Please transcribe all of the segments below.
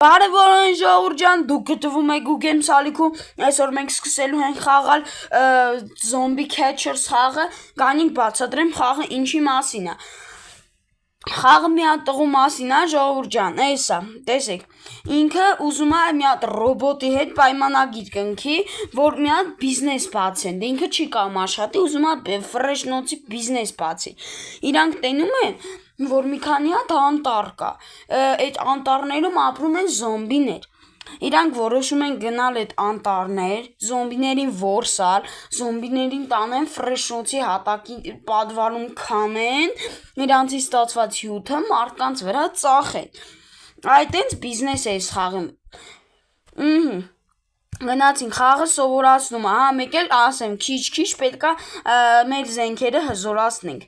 Բարևորային ժողովուրդ ջան, դուք գտնվում եք Google Սալիքում, այսօր մենք սկսելու ենք խաղալ Zombie Catchers խաղը, գանինք բացատրեմ խաղը ինչի մասին է։ Խաղը մի հատ տղու մասին է, ժողովուրդ ջան, էսա, տեսեք, ինքը ուզում է մի հատ ռոբոտի հետ պայմանագիր կնքի, որ մի հատ բիզնես բացեն, դե ինքը չի կամ աշխատի, ուզում է ֆրեշնոցի բիզնես բացի։ Իրանք տենում են, որ մի քանի հատ անտառ կա, այդ անտառներում ապրում են զոմբիներ։ Իրանք որոշում են գնալ այդ անտառներ, զոմբիներին որսալ, զոմբիներին տանեն ֆրեշնոցի հատակի պատվարում քամեն, իրանցից ստացված հյութը մարդկանց վրա ծախեն։ Այդտենց բիզնես է այս խաղը։ Գնացին խաղը սովորացնում է, մեկ էլ ասեմ, քիչ պետքա մեր զենքերը հզորացնենք։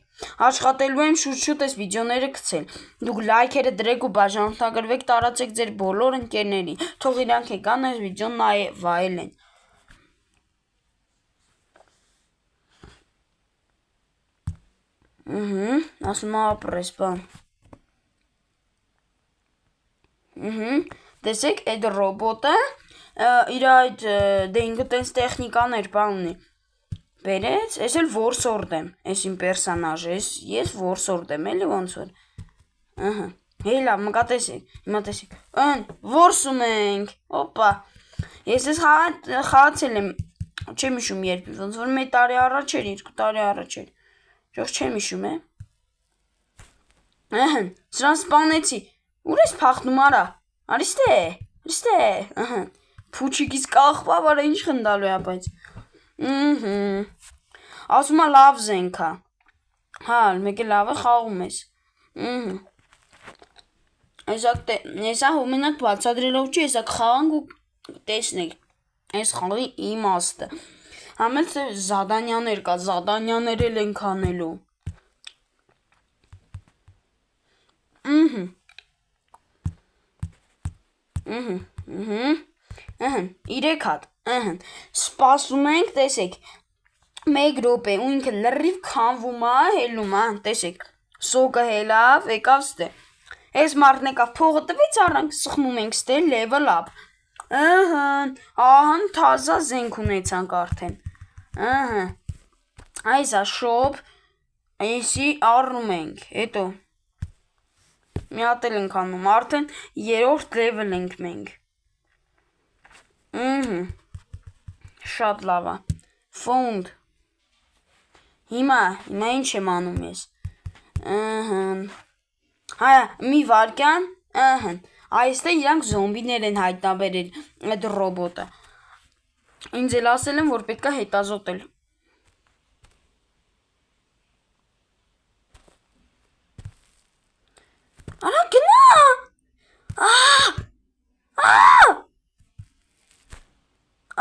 Աշխատելու եմ շուտ այս վիդեոները գցել։ Դուք լայքերը դրեք ու բաժանորդագրվեք, տարածեք ձեր բոլոր ընկերներին, թող իրանք եկան այս վիդեոն վայելեն։ Ասում է ապրես, բան։ Տեսեք, այդ ռոբոտը իր այդ դե ինքը տենց տեխնիկաներ բան ունի։ Բերեց, ես էլ որսորդ եմ, ես իմ պերսոնաժը, ես որսորդ եմ, էլի ոնց որ։ Հեյ լավ, մկա տեսեք, հիմա տեսեք, որսում ենք, օպա, ես ես խաղացել եմ, չեմ իշում երբ, ոնց որ մեկ տարի առաջ էր, 2 տարի առաջ էր, ճող չեմ իշում է։ Սրան սպանեցի, ուր ես փախնում արա, արիստե, փուչիկից կախվա, վարա ինչ խնդալու է, բայց, ասում է լավ զենք է, մեկ է լավ է խաղում ես, եսա հոմենակ բացադրելով չի, եսա խաղանք ու տեսնեք, ես խաղի իմաստը, համել թե զադանյաներ կա, զադանյաներ էլ ենք անելու, իրեք հատ, սպասում ենք, տեսեք, մեկ րոպե, ու ինքը լրիվ քանվում է, հելում է, տեսեք, սոկը հելավ, եկավ ստե, ես մարդն եկավ փողը տվից առանք, սխմում ենք ստե, level up, ահան թազա զենք ունեցանք արդեն, այսա շոպ, այսի առնում ենք, հետո, մի հատ էլ ենք անում, արդեն 3-րդ level ենք մենք, շատ լավ է, found, հիմա ինչ եմ անում ես, հայա, մի վարկյան, այստեղ իրանք զոմբիներ են հայտնաբերել այդ ռոբոտը, ինձ էլ ասել եմ, որ պետք է հետազոտել, արա գնա,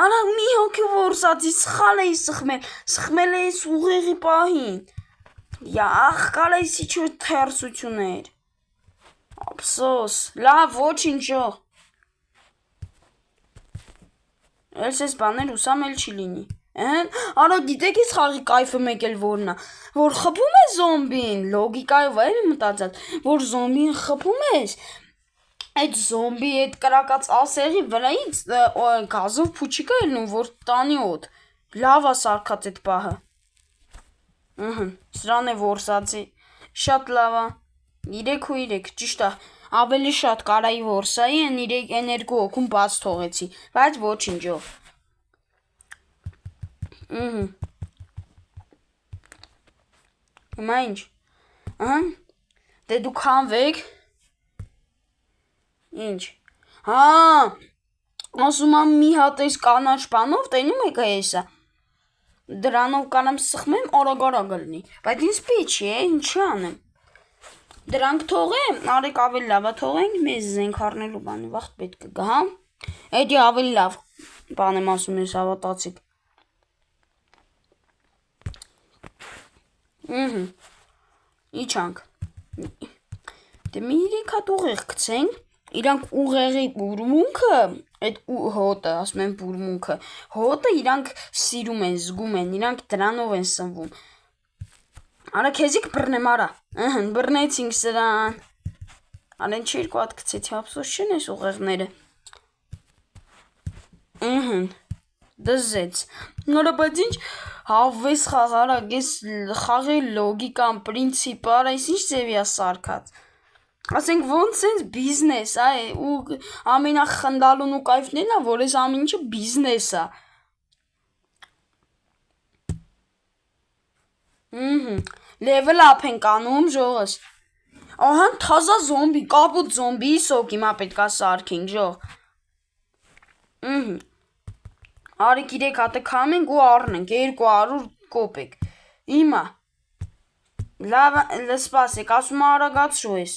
արա մի հոգի որսացի, սխալ էի սխմել էի ուղեղի պահին, աղկալ էի սիչ թերսություն էր, ապսոս, լավ, ոչինչ, ես ես բաներ ուսամ էլ չի լինի, արա գիտեք ես խաղի կայֆը մեկ էլ որն է, որ խպում է զոմբին, լոգիկայով էլ մտածած, որ զոմբին խպում ես, այդ զոմբի այդ կրակած ասեղի վրայից գազով փուչիկը ելնում, որ տանի ոտ, լավ է սարքած այդ պահը, սրան է որսացի, շատ լավ է, 3 ճիշտ է, ավելի շատ կարայի որսայի, են 2 հոգում բաց թողեցի, բայց ոչինչով, հիմա ինչ, դե դու քանվեք, ինչ, ասում եմ մի հատ ես կանաչ բանով, տենում եք այսա, դրանով կանեմ սխմեմ, օրագարագ լինի, բայց ինձ պիչ է, ինչի անեմ, դրանք թողեմ, արեք ավելի լավ է թողենք, մեզ զենք առնելու բանի վաղտ պետք է գա, էդի ավելի լավ, բան եմ ասում ես հավատացիք, իչանք, դե մի 3 հատ ուղեղ կցենք, իրանք ուղեղի բուրմունքը, այդ հոտը, ասում են բուրմունքը, հոտը իրանք սիրում են, զգում են, իրանք դրանով են սնվում, արա քեզիք բռնեմ արա, բռնեցինք սրան, Անեն չի երկու հատ գցեցի, ափսոս չեն այս ուղեղները։ Դզեց։ Նորա բայց ինչ հավես խաղարա, ես խաղի լոգիկան, պրինցիպար, այս ինչ ձևի է սարքած։ Ասենք ոնց sense բիզնես, ու ամենախնդալուն ու կայֆն է, որ այս ամեն ինչը բիզնես է։ Level up ենք անում ժողս։ Ահա թազա զոմբի, կապուտ զոմբի, սոկ հիմա պետքա սարքենք ժող։ Արի 3 հատը քամենք ու առնենք 200 կոպեկ։ Հիմա լավ սպասեք, ասում արագացրու ես։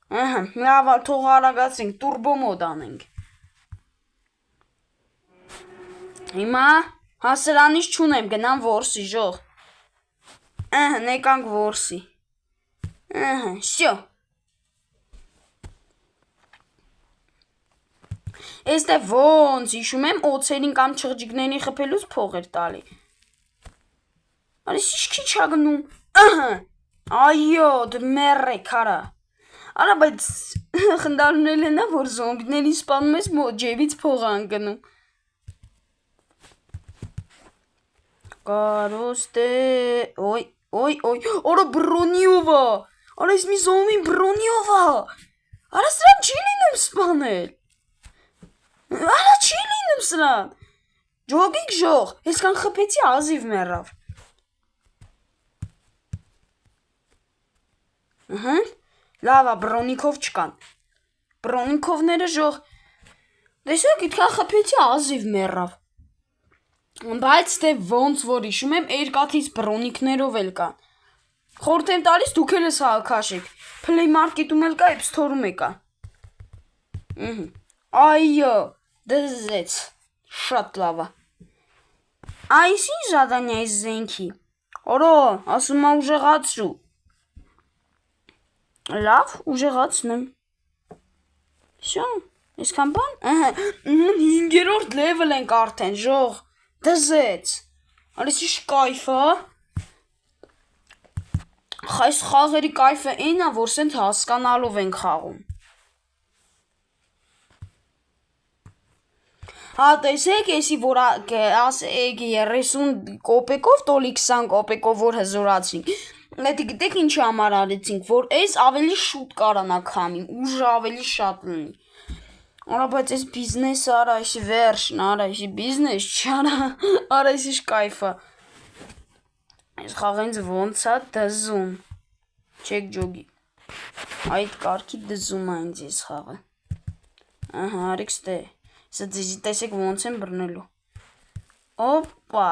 Լավ, թող արագացրենք, տուրբո մոդ անենք։ Հիմա հասրանից չունեմ, գնամ որսի ժող։ Նեկանք որսի։ Շո։ Էստե ոնց հիշում եմ օցերին կամ չղջիկներին խփելուց փող էր տալի։ Արի ինչ քիչ ագնում։ Այո, դու մեռեք արա։ Արա բայց խնդալունել է նա որ զոմբիներին սպանում ես մոտ ջեբից փող անգնում։ Կարոստե, օй, արա բրոնիովա։ Արա ես մի զոմբին բրոնիովա։ Արա սրան չի լինում սպանել։ Արա չի լինում սրան։ Ջոգիկ ժող, այսքան խփեցի ազիվ մեռավ։ Լավա, բրոնիկով չկան։ Բրոնիկովները ժող։ Տեսեք, իդքան խփեցի ազիվ մեռավ։ Բայց դե ոնց որ հիշում եմ, երկաթից բրոնիկներով էլ կան։ Խորհուրդ եմ տալիս դուք էլ ես քաշեք։ Play Market-ում էլ կա, App Store-ում է կա։ Այո, դզեց։ Շատ լավ է։ Այս ինչ ժադանյա այս զենքի։ Օրո, ասում ա ուժեղացրու։ Լավ, ուժեղացնեմ։ Շո, այսքան բան։ 5-րդ level ենք արդեն, ժող։ Դզեց։ Արես ինչ կայֆ է։ Այս խաղերի կայֆը այն է, որ սենց հասկանալով ենք խաղում։ Հա տեսեք, էսի որ ասեք 30 կոպեկով, տոլի 20 կոպեկով որ հզորացրինք։ Դա գիտեք ինչի համար արեցինք, որ այս ավելի շուտ կարանա քամի, ուժը ավելի շատ լինի։ Արա բայց այս բիզնեսը արա, այսի վերջն արա, այսի բիզնես չարա, արա այս ինչ կայֆ է։ Այս խաղը ինձ ոնց է դզում։ Չեք ջոգի։ Այդ կարգի դզում է ինձ այս խաղը։ Ահա, արեք ստե։ Սա տեսեք ոնց եմ բռնելու։ Օպա։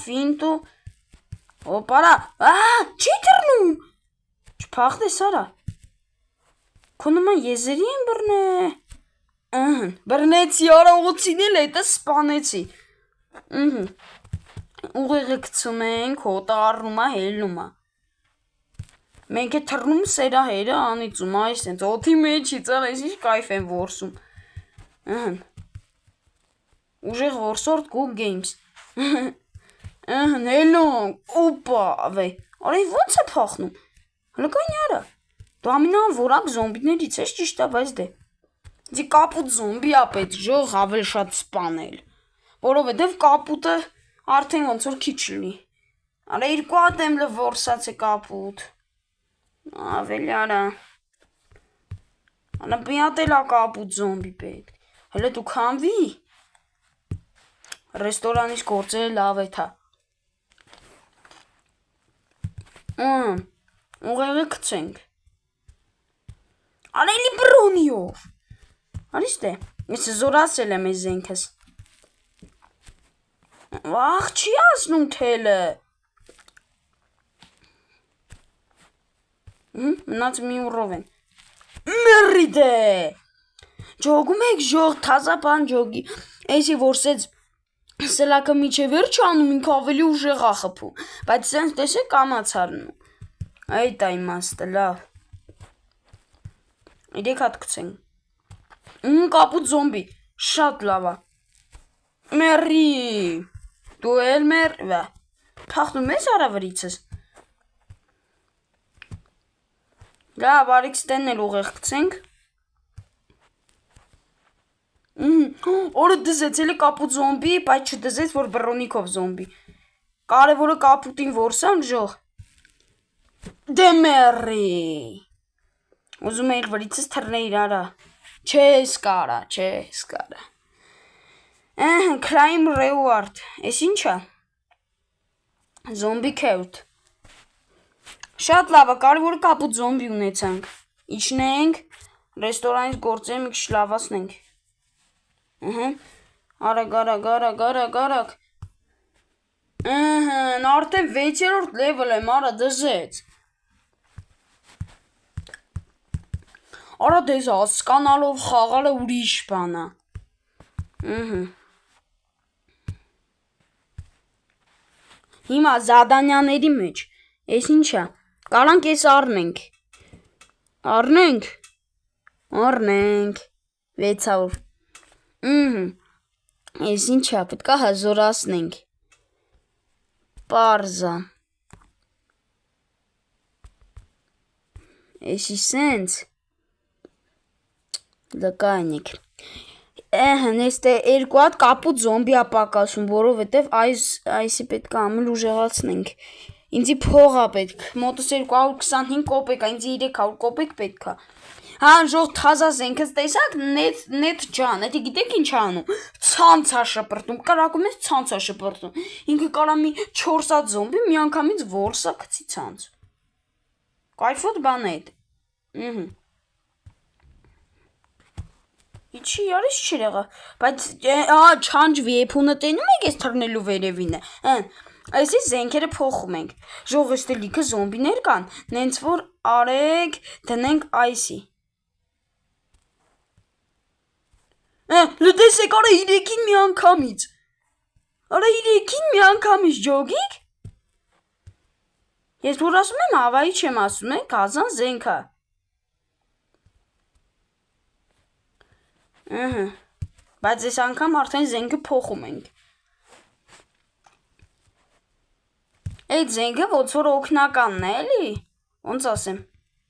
Ֆինտու։ Օպարա։ Չի թռնում։ Չփախտես արա։ Քո նման եզերի եմ բռնե։ Բռնեցի, արա օծին էլ հետը սպանեցի։ Ուղեղը գցում ենք, հոտը առնում է, հելնում է։ Մենք է թռնում սերա հերը անիծում, այս սենց, օթի մեջից, արա, այս ինչ կայֆ եմ որսում։ Ուժեղ որսորդ good games։ Հելում, օպա, վե, արա ոնց է փախնում։ Հլը կայն արա։ Դու ամենան որակ զոմբիներից ես ճիշտ է, բայց դե։ Դի կապուտ զոմբի է պետք ժող ավելի շատ սպանել։ Որովհետև կապուտը արդեն ոնց որ քիչ լինի։ Արա 2 հատ եմ որսած է կապուտ։ Ավելի արա։ Արա մի հատ էլ է կապուտ զոմբի պետք։ Հələ դու քամվի։ Ռեստորանից գործերը լավ է թա։ Ուղեղը գցենք։ Արա էլի բրոնիով։ Արի ստե։ Ես զորացրել եմ այս զենքս։ Վախ չի ասնում թելը։ Մնաց մի ուրով են։ Մերի դե։ Ջոգում եք ժող, թազա բան ջոգի։ Էսի որ սեց սելակը միջև վերջ անում ինք ավելի ուժեղ է խփում, բայց սենց տեսեք կամաց առնում։ Այդ է իմաստը, լավ։ 3 հատ գցենք։ Կապուտ զոմբի, շատ լավ է։ Մերի։ Դու էլ մեռ, փախնում ես արավրիցս։ Լավ, արիք ստենն էլ ուղեղ գցենք։ Օրը դզեց էլի կապուտ զոմբի, բայց չդզեց, որ բռոնիկով զոմբի։ Կարևորը կապուտին որսան ժող։ Դեմերի։ Ուզում էիր վրիցս թռնեիր արա։ Չես կարա։ Crime reward, ես ինչա։ Զոմբի քեութ։ Շատ լավ է, կարևորը կապուտ զոմբի ունեցանք։ Իջնենք, ռեստորանից գործերը մի քիչ լավացնենք։ Արագ։ Արդեն 6-րդ level եմ, արա դզեց։ Արա դեզ հասկանալով խաղալը ուրիշ բան է։ Հիմա զադանյաների մեջ, ես ինչա, կարանք ես առնենք։ Առնենք, 600։ Ես ինչա, պետք է հազորացնենք։ Պարզա։ Էսի սենց։ Լկայնիք։ Նեստե 2 հատ կապուտ զոմբի է պակասում, որովհետև այսի պետք է ամել ուժեղացնենք։ Ինձի փող է պետք, մոտս 225 կոպեկ է, ինձի 300 կոպեկ պետք է։ Ժող թազա զենքս տեսակ, նետ ջան, էդի գիտեք ինչ անում, ցանց է շպրտում, կրակում ես ցանց է շպրտում, ինքը կարա մի 4 հատ զոմբի մի անգամից որսա գցի ցանց։ Կայֆոտ բան է էդ։ Իչի yarış չիրեղա, բայց չանջվի էփունը տենում եք ես թռնելու վերևինը, այսի զենքերը փոխում ենք, ժող էստե լիքը զոմբիներ կան, նենց որ արեք դնենք այսի, լտեսեք արա 3-ին մի անգամից, ջոգիկ, ես որ ասում եմ ավայի չեմ ասում, կազան զենքա, բայց ես անգամ արդեն զենքը փոխում ենք։ Այդ զենքը ոնց որ օգնականն է, էլի։ Ոնց ասեմ։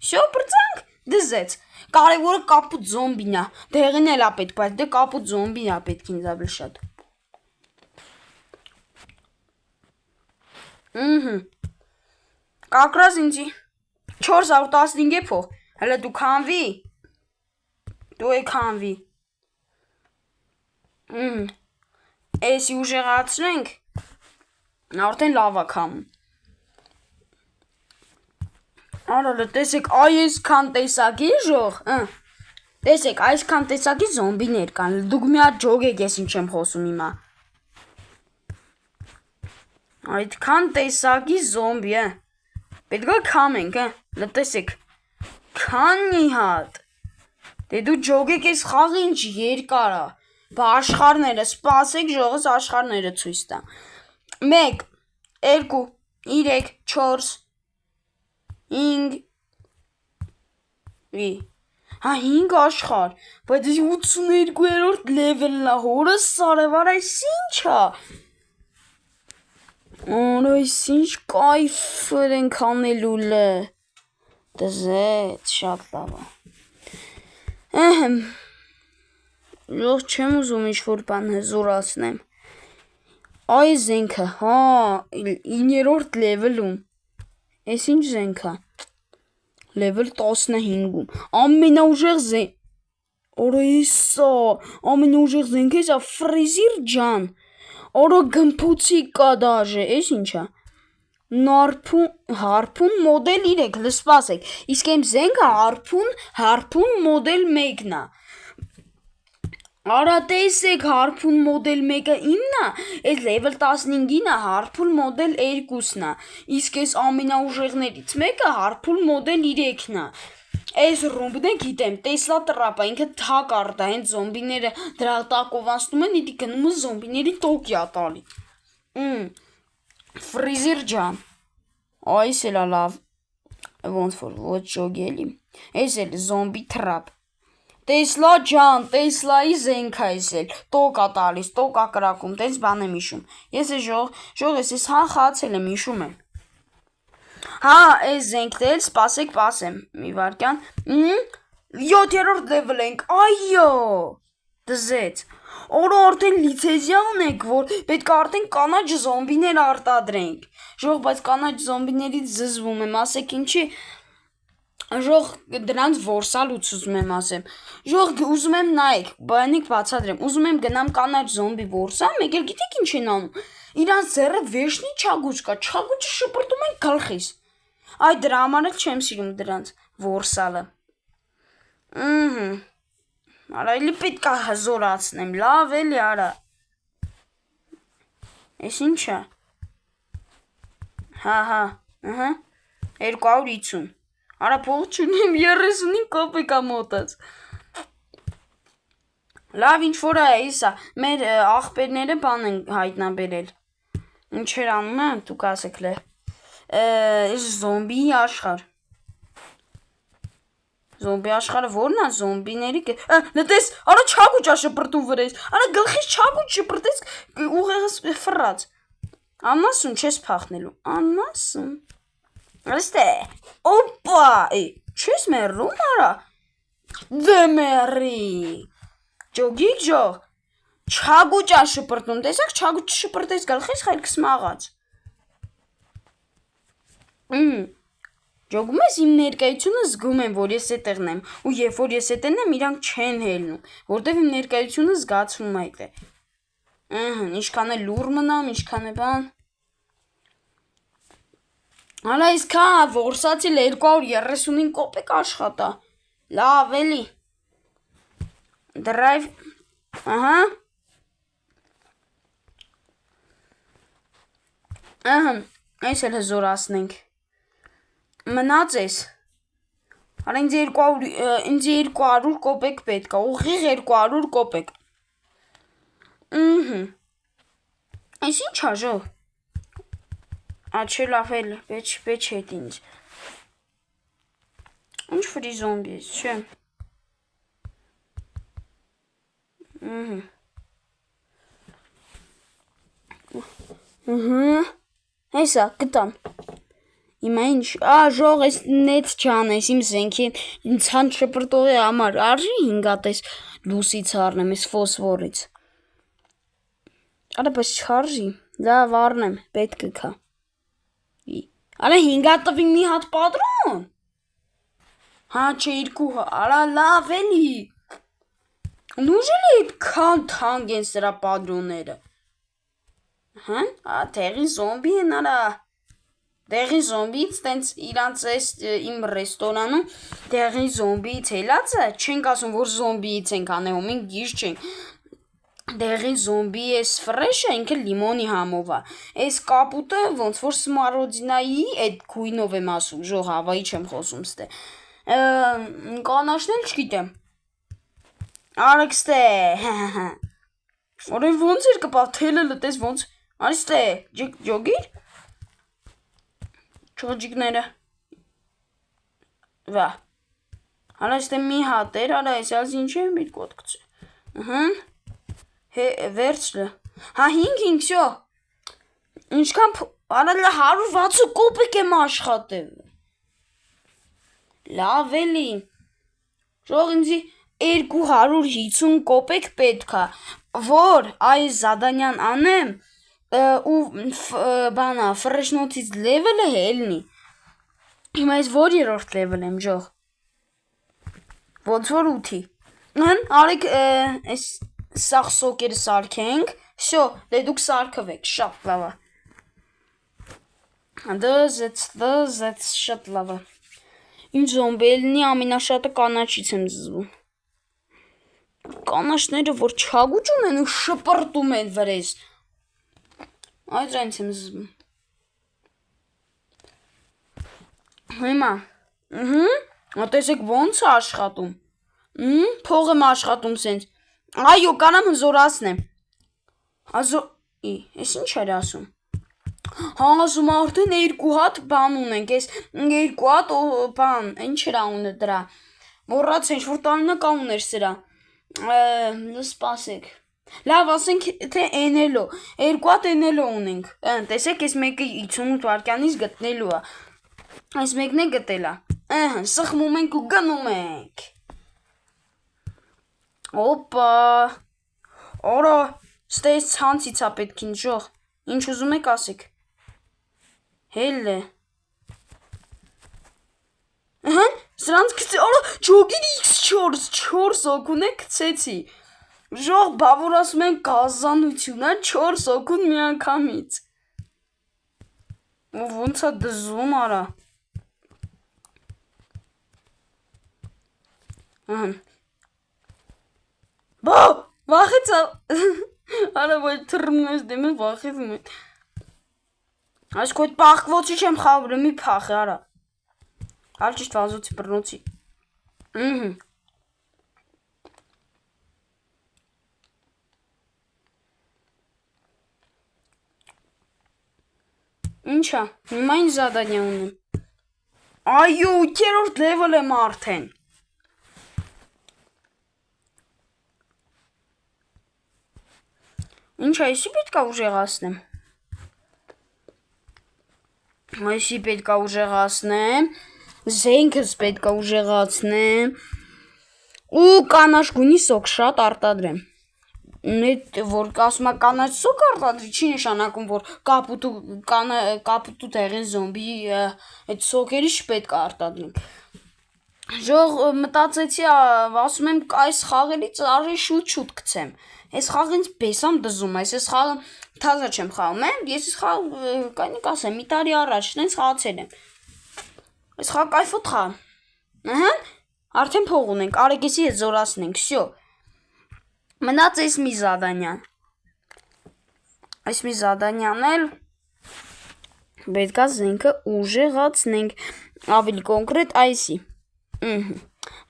Շո բրծանք, դզեց։ Կարևորը կապուտ զոմբին է։ Դեղին էլ է պետք, բայց դե կապուտ զոմբին է պետք ինձ ավելի շատ։ Կակրած ինձի 415 է փող։ Հələ դու քանվի։ Դու քանվի։ Էսի ուժեղացնենք, արդեն լավ է քամում։ Արա տեսեք, այսքան տեսակի ժող, տեսեք, այսքան տեսակի զոմբիներ կան, դուք մի հատ ջոգեք ես ինչ եմ խոսում հիմա։ Այդքան տեսակի զոմբի, պետք է քամենք, լտեսեք, քանի հատ, դե դու ջոգեք ես խաղը ինչ երկար է։ Բա աշխարհները, սպասեք ժողս աշխարհները ցույց տա։ 1 2 3 4 5 5 աշխարհ, բայց 82-րդ level-ն է, հորս սարևար այս ի՞նչ է։ Այս ինչ կայֆեր ենք անելու լը։ Դզեց, շատ լավ է։ Յող չեմ ուզում ինչ-որ բան հզորացնեմ։ Այ զենքը, 9-րդ level-ում։ Էս ինչ զենք է։ Level 15-ում։ Ամենաուժեղ զենք։ Օրը իսա, ամենաուժեղ զենքը էսա ֆրիզիր ջան։ Օրը գմփուցի կա դաժե, էս ինչ է։ Հարփուն մոդել 3, լսպասեք։ Իսկ եմ զենքը հարփուն մոդել 1-ն է։ Արա տեսեք, հարփուն մոդել 1-ը իմն է, այդ level 15-ին է հարփուն մոդել 2-ն է, իսկ այս ամենաուժեղներից մեկը հարփուն մոդել 3-ն է։ Այս ռումբն է գիտեմ, Տեսլա տրապա, ինքը թակարդ է, հենց զոմբիները դրա տակով անցնում են, իդի գնում են զոմբիների տոկի է տալի։ Ֆրիզիր ջան, այս էլ է լավ, ոնց որ ոչ ջոգելի, այս էլ զոմբի տրապ։ Տեսլա ջան, Տեսլայի զենքա էս էլ, տոկ է տալիս, տոկ է կրակում, տենց բան եմ իշում։ Ես է ժող ես հան խացել եմ, իշում եմ։ Հա, այս զենքն սպասեք, պասեմ, մի վարքյան, 7-րդ level ենք, այո, դզեց, օրը արդեն լիցեզիա ունենք, որ պետք է արդեն կանաչ զոմբիներ արտադրենք, ժող, բայց կանաչ զոմբիներից զզվում եմ, ասեք ինչի, ժող դրանց որսալուց ուզում եմ ասեմ, ժող ուզում եմ նայեք, բանիկ բացադրեմ, ուզում եմ գնամ կանաչ զոմբի որսա, մեկ էլ գիտեք ինչ են անում, իրանց ձեռը վեշնի չագուճ կա, չագուճը շպրտում են գլխիս, այ դրա համար էլ չեմ սիրում դրանց որսալը, արա էլի պետք է հզորացնեմ, լավ էլի արա, ես ինչա, հա, 250, արա փող չունեմ 35 կոպեկա մոտած, լավ ինչ որ է իսա, մեր աղբերները բան են հայտնաբերել, ինչ էր անունը, դուք ասեք լե, զոմբի աշխար, Զոմբի աշխարհը ո՞րն է զոմբիների նտես արա չագուճա շպրտում վրես արա գլխից չագուճ շպրտես ուղեղս ֆռած անասուն չես փախնելու անասուն Ըստե օպա չես մեռում արա դե մեռի ջոգիկ ջող չագուճա շպրտում տեսակ չագուճ շպրտես գլխից խելքս մաղած Ջոգում ես իմ ներկայությունը զգում եմ, որ ես էտեղն եմ, ու երբ որ ես էտեղն եմ, իրանք չեն հելնում, որտև իմ ներկայությունը զգացվում այդ է։ Ինչքան է լուր մնամ, ինչքան է բան։ Հալա իսկ հա, որսացի 235 կոպեկ աշխատա։ Լավ էլի։ Drive, այս էլ հզորացնենք։ Մնաց ես, արա ինձ 200 կոպեկ պետք է, ուղիղ 200 կոպեկ, այս ինչ հաժով, աչե լավ էլ, պեչ հետ ինձ, ինչ վրի զոմբի ես, չեմ, հեսա, գտամ, Հիմա ինչ, ժող ես նետ չանես իմ զենքի ցան շպրտողի համար, արժի 5 հատես լուսից առնեմ, ես ֆոսվորից, արա պես չարժի, լավ առնեմ, պետք կա, արա 5 հատվի մի հատ պատրոն, հա չէ 2, արա լավ էլի, նուժել է այդքան թանկ են սրա պատրոնները, տեղի զոմբի են արա, Դեղի զոմբից տենց իրանց այս իմ ռեստորանում դեղի զոմբից հելացը չենք ասում, որ զոմբից ենք անեում, մենք գիշ չենք, դեղի զոմբի այս ֆրեշը ինքը լիմոնի համով է, այս կապուտը ոնց որ սմարոդինայի այդ գույնով եմ ասում, ժող հավայի չեմ խոսում ստե, կանաշն էլ չգիտեմ, արեքստե, օրեն ոնց էր կպավ, թելը լտես ոնց, արիստե, ջոգիր, Չոջիկները, վա, հալա ստե մի հատ էր, հալա ես ալզ ինչ եմ իր կոտկցը, վերցլը, հա 5, շո, ինչքան, հալա 160 կոպեկ եմ աշխատել, լավ էլի, ժող ինձի 250 կոպեկ պետքա, որ այս զադանյան անեմ, ու բանա ֆրեշնոցից լևելը հելնի հիմա ես որ երորդ լևել եմ ժող ոնց որ 8-ի արեք այս սաղ սոկերը սարքենք շո դե դուք սարքվեք շատ լավա դզեց շատ լավա ինչ զոմբելնի ամենաշատը կանաչից եմ զզվում կանաչները որ չագուճ ունեն ու շպրտում են վրես Այդ դրանից եմ զզվում Հիմա տեսեք ոնց է աշխատում փող եմ աշխատում սենց այո կանամ հզորացնեմ ես ինչ էր ասում հա ասում արդեն 2 հատ բան ունենք ես 2 հատ բան ինչ էր անունը դրա մոռաց ինչ որ տարինակա ուներ սրա սպասեք Լավ, ասենք թե էնելո, 2 հատ էնելո ունենք, տեսեք ես մեկը 58 վարկյանից գտնելու է, Այս մեկն է գտելա։ Սխմում ենք ու գնում ենք։ Օպա։ Օրա, ստեյս ցանցից է պետք ինձ ժող։ Ինչ ուզում եք ասեք։ Հել է։ Սրանց գցի, օրա, ջոգին X4, 4 օգուն է գցեցի։ Ժող բավոր ասում են գազանություն, 4 օգուն մի անգամից։ Ոնց է դզում արա։ Բա, վախեցա։ Արա ոյ թռմն ես դեմը վախեցում է։ Այս քո պախկվոցի չեմ խավրը մի փախ արա։ Ալ ճիշտ վազոցի բռնոցի։ Ինչա, հիմա ինչ զադանյա ունեմ։ Այո, 8-րդ լևել եմ արդեն։ Ինչ այսի պետք է ուժեղացնեմ։ Այսի պետք է ուժեղացնեմ, զենքս պետք է ուժեղացնեմ ու կանաչ գույնի սոկ շատ արտադրեմ։ Այդ որ ասում է կանաչ սոկ արտադրի, չի նշանակում որ կապուտու տեղին զոմբի այդ սոկերի չպետք է արտադրենք։ Ժող մտածեցի, ասում եմ այս խաղերից արի շուտ գցեմ։ Այս խաղը ինձ բեսամ դզում, այս խաղը թազա չեմ խաղում, ես այս խաղը կանիկ ասեմ, մի տարի առաջ նենց խաղացել եմ։ Այս խաղը կայֆոտ խաղ։ Արդեն փող ունենք, արեգեսի հետ զորացնենք, всё։ Մնաց այս մի զադանյան։ Այս մի զադանյան էլ պետք է զենքը ուժեղացնենք, ավելի կոնկրետ այսի։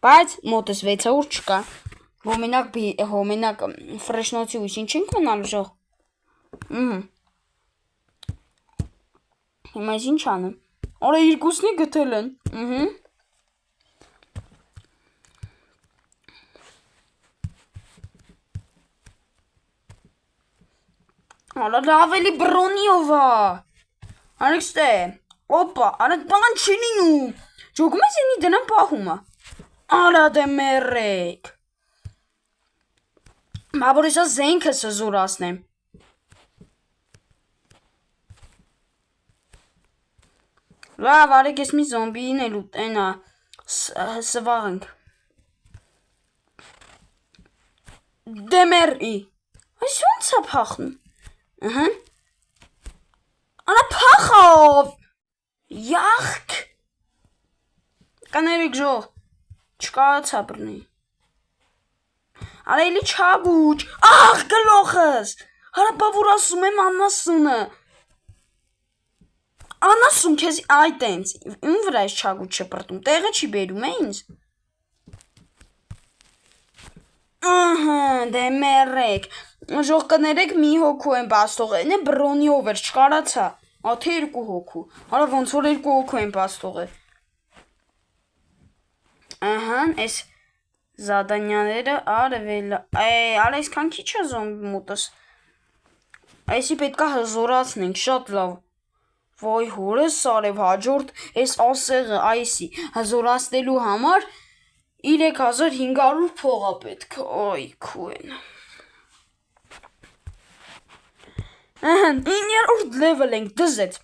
Բայց մոտս 600 չկա։ Հոմենակ ֆրեշնոցի ուսին չենք մնալու ժող։ Հիմա ես ինչ անեմ։ Արա երկուսն է գտել են։ Արա ավելի բրոնիով է։ Արեք ստե։ Օպա, արա բան չի լինում։ Ջոգում ես ինի դնեմ պահում է։ Արա դե մերեք։ Բաբոր եսա զենքս զորացնեմ։ Լավ, արեք ես մի զոմբիին էլ ուտենա սվաղենք։ Դեմերի։ Այս ոնց է փախնում։ Արա փախավ։ Յախք։ Կաներեք ժող։ Չկարացա բռնի։ Արա էլի չագուչ, աղ գլոխս, արա բավոր ասում եմ անասունը, անասուն կեզ այդ ենց, ում վրա ես չագուչ չպրտում, տեղը չի բերում է ինձ, դե մերեք, ժող կներեք մի հոգու եմ բաստող, են է բրոնիով էր, չկարացա, աթե 2 հոգու, արա ոնց որ 2 հոգու եմ բաստող է, ես Զադանյաները արվել, արա իսկան քիչ է զոմբի մոտս, այսի պետք է հզորացնենք, շատ լավ, վայ հորս արև հաջորդ, ես ասեղը այսի հզորացնելու համար 3500 փող է պետք, այ քույն, 9-րդ լևել ենք, դզեց,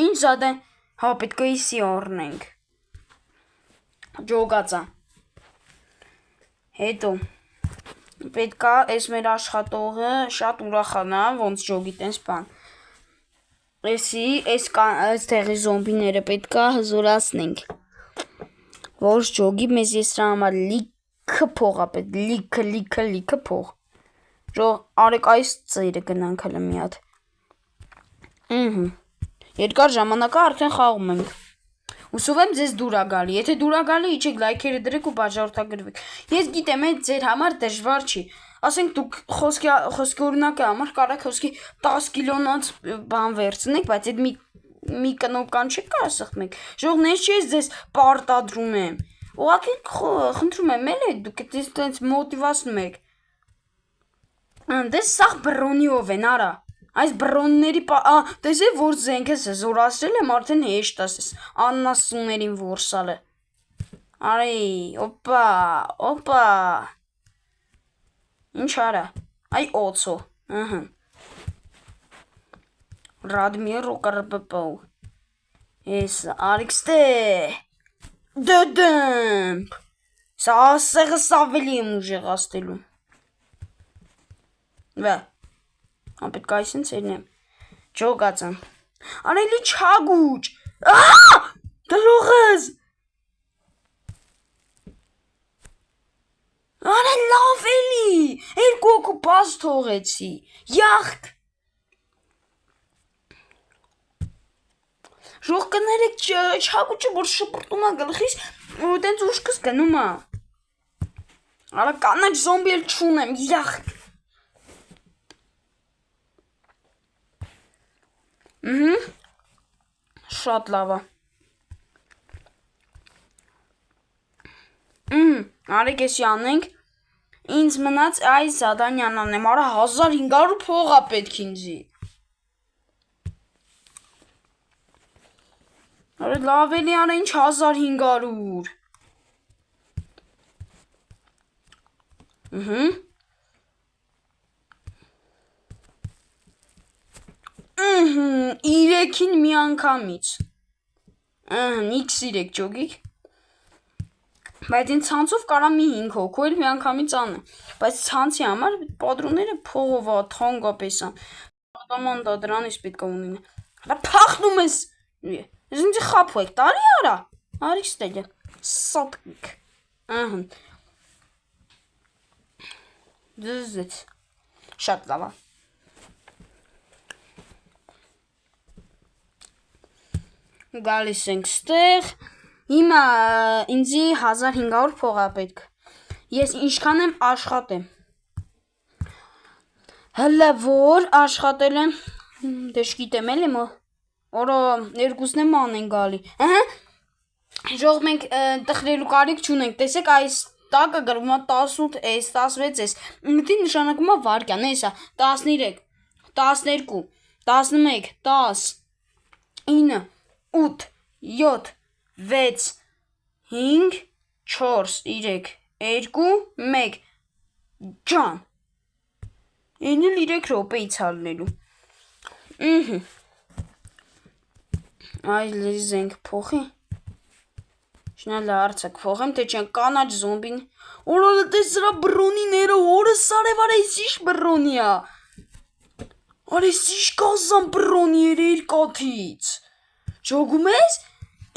ինչ զադան, հա պետք է իսի առնենք, ջոգացա, Հետո, պետք է ես մեր աշխատողը շատ ուրախանա, ոնց ջոգի տենց բան, ես տեղի զոմբիները պետք է հզորացնենք, որ ջոգի մեզ ես սրա համար լիքը փող ապետ, լիքը փող, ժող արեք այս ծերը գնանք հլը մի հատ, երկար ժամանակա արդեն խաղում ենք, Ուսով եմ ձեզ դուր ա գալի, եթե դուր ա գալի իջեք լայքերը դրեք ու բաժանորդագրվեք, ես գիտեմ այդ ձեր համար դժվար չի, ասենք դուք խոսքի օրինակի համար կարաք խոսքի 10 կիլոնանց բան վերցնեք, բայց այդ մի կնոկան չեք կարա սխմեք, ժող նենց չի ես ձեզ պարտադրում եմ, ուղղակի խնդրում եմ էլ է դուք դենց մոտիվացնում եք, դες սաղ բրոնիով են արա, Այս բռոնների տեսեք որ զենքս զորացրել եմ արդեն հեշտ ասես աննասուներին որսալը արի օպա ինչ արա այ օծո Ռադմիրո կրպպո ես արիքստե դդմփ սա ասեղս ավելի եմ ուժեղացնելու վա Պետք է այսինչ երնեմ ջոգացան Անելի չագուճ Գլուխս Անեն լավ էլի երկու հոգու բաց թողեցի Յախք Ժող կներեք չագուճը որ շպրտում է գլխիս ու տենց ուշքս գնում է Արա կանաչ զոմբի էլ չունեմ յախք Շատ լավ է Արեք էսի անենք Ինձ մնաց այս զադանյան անեմ Արա 1500 փող է պետք ինձի Արա լավ էլի արա ինչ 1500 Իրեքին մի անգամից X3 ջոգիկ Բայց ինձ ցանցով կարա մի 5 հոգու էլ մի անգամից անը Բայց ցանցի համար պատրոնները փողով է թանկ է պես Ատամանդա դրանից պետք է ունենա Հա փախնում ես Ես ինձ խափու եք տարի արա Արի ստելը Սատկիկ Դզեց Շատ լավ է Գալիս ենք ստեղ Հիմա ինձի 1500 փող է պետք Ես ինչքան եմ աշխատեմ Հլը որ աշխատել եմ Դե չգիտեմ էլի Որը երկուսն եմ անեն գալի Ժող մենք տխրելու կարիք չունենք Տեսեք այս տակը գրվում է 18 էս 16 էս Մտի նշանակում է վարկյան Էսա 13 12 11 10 9 8 7 6 5 4 3 2 1 Ջան Էնել 3 րոպեից հալնելու Այ լեզենք փոխի Շնալը արցակ փոխեմ թե չեն կանաչ զոմբին Օրալը տես սրա բրոնիները օրը սարև արես իշ բրոնիա Արես իշ կազան բրոնի էր երկաթից Ջոգում ես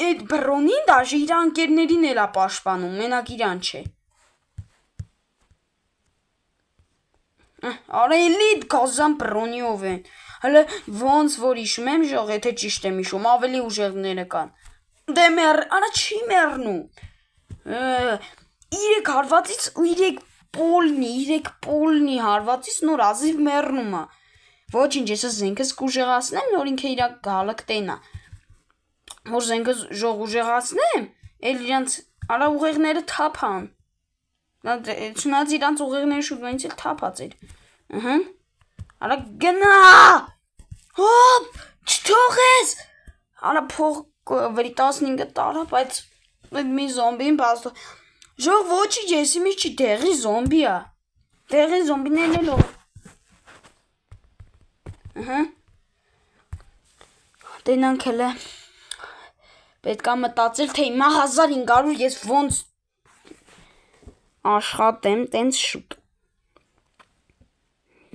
Այդ բրոնին դաժե իր անկերներին էլ է պաշտպանում, մենակ իրան չէ Արա էլի գազան բրոնիով են Հələ ոնց որ իշում եմ ժող, եթե ճիշտ եմ իշում, ավելի ուժեղները կան Դե արա չի մեռնում 3 հարվածից ու 3 պոլնի հարվածից նոր ազիվ մեռնում է Ոչինչ, ես զենքս կուժեղացնեմ, նոր ինքը իրա գալը կտենա Որ զենքը ժող ուժեղացնեմ, էլ իրանց արա ուղեղները թափան Չնած իրանց ուղեղները շուտ վենից էլ թափած էր Արա գնա Հոպ, չթողես Արա փող վրի 15 տարա, բայց մի զոմբին բաստո Ժող ոչի եսի մի չի դեղի զոմբի է Դեղի զոմբիներն էլ ով Տենանք էլ է Պետք է մտածել, թե հիմա 1500 ես ոնց աշխատեմ տենց շուտ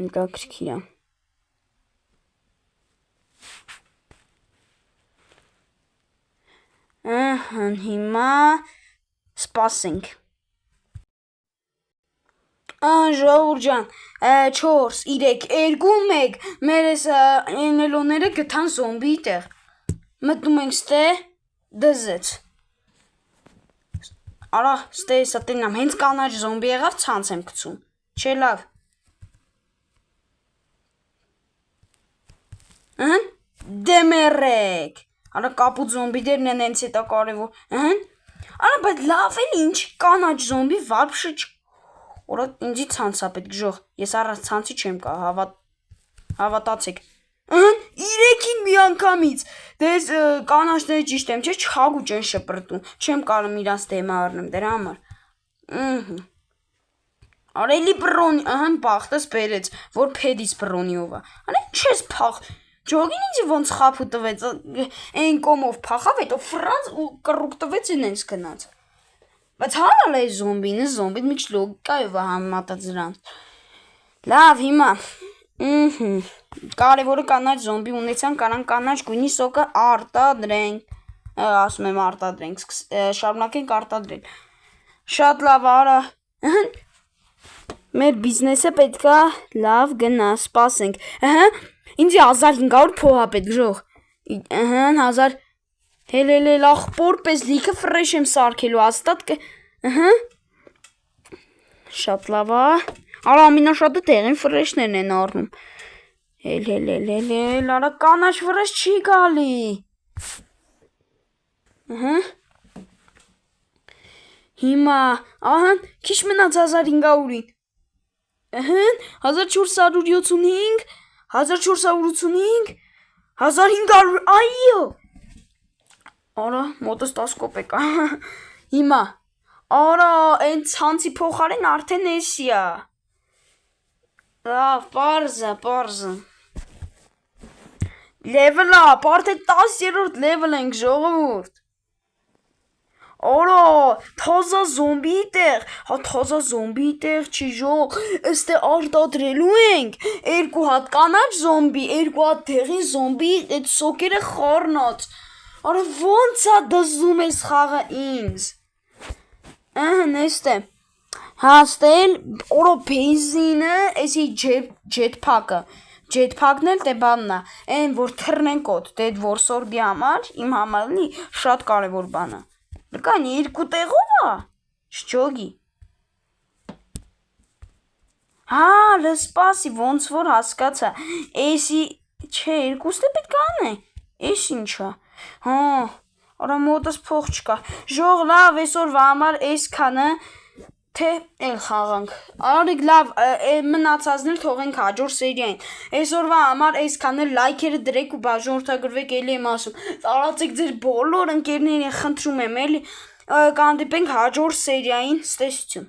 Նկա քրքիրա Հիմա սպասենք Ժողուր ջան 4, 3, 2, 1 Մեր ես ենելոները գտան զոմբիի տեղ Մտնում ենք ստե Դզեց Արա ստե եսա տենամ հենց կանաչ զոմբի եղավ ցանց եմ գցում Չէ լավ Դեմերեք Արա կապուտ զոմբիդերն են հենց հետա կարևոր Արա բայց լավ էլ ինչ կանաչ զոմբի վարպշը Օրա ինձի ցանց է պետք ժող Ես առած ցանցի չեմ կա հավատ Հավատացեք։ Ըհը, 3-ին մի անգամից։ Դες կանաչները ճիշտ եմ, չէ՞, չհագուճ են շպրտում։ Չեմ կարող իրանց դեմը առնեմ դրա համար։ Ըհը։ Արելի բրոնի, ըհը, բախտս բերեց, որ փեդից բրոնիով է։ Անե չես փախ։ Ջոգին ինձ ոնց խափու տվեց, այն կոմով փախավ, հետո ֆրանց ու կռուկ տվեց ինձ գնաց։ Բայց հանալ է զոմբին մի քիչ լոգիկայով է համատած դրանց։ Լավ, հիմա։ Կարևորը կանաչ զոմբի ունեցան, կանան կանաչ գույնի սոկը արտադրենք։ Ասում եմ արտադրենք, շարունակենք արտադրել։ Շատ լավ, արա։ Մեր բիզնեսը պետքա լավ գնա, սպասենք։ Ըհը, ինձ 1500 փող է պետք, ժող։ Ըհը, 1000 հելել ախպոր պես լիքը ֆրեշ եմ սարքելու, հաստատ կը։ Ըհը։ Շատ լավ է։ Արա ամենաշատը տեղին ֆրեշներն են առնում։ Հել, արա կանաչ ֆրեշ չի գալի։ Ըհը։ Հիմա, ահա, քիչ մնաց 1500-ին։ Ըհը, 1475, 1485, 1500, այո։ Արա, մոտս 10 կոպեկ է։ Հիմա, արա, այն ցանցի փոխարեն արդեն էսի է։ Լավ, պարզը։ Level up, արդեն 10-րդ level ենք, ժողովուրդ։ Արա, թազա զոմբիի տեղ, հա թազա զոմբիի տեղ չի ժող, ըստե արտադրելու ենք, 2 հատ կանաչ զոմբի, 2 հատ դեղին զոմբի, այդ սոկերը խառնած, արա ոնց է դզում ես խաղը ինձ, ըհն էստե, հաստել, արա բենզինը, էսի ջետփակն էլ տե բաննա, են որ թռնեն կոտ, դե որսորդի համար, իմ համալնի, շատ կարևոր բանը, Կան 2 տեղով է, շջոգի։ Հա, լսպասի, ոնց որ հասկացա, էսի, չէ, 2-ը պետք ան է, էս ինչա, հա, արա մոտս փող չկա, ժող լավ, այսօրվա համար էս քանը, թե էլ խաղանք, արիք լավ, մնացածն էլ թողենք հաջոր սերիային, այսօրվա համար այս քանը լայքերը դրեք ու բաժանորդագրվեք էլի եմ ասում, տարածեք ձեր բոլոր ընկերներին խնդրում եմ էլի, կհանդիպենք հաջոր սերիային, ցտեսություն։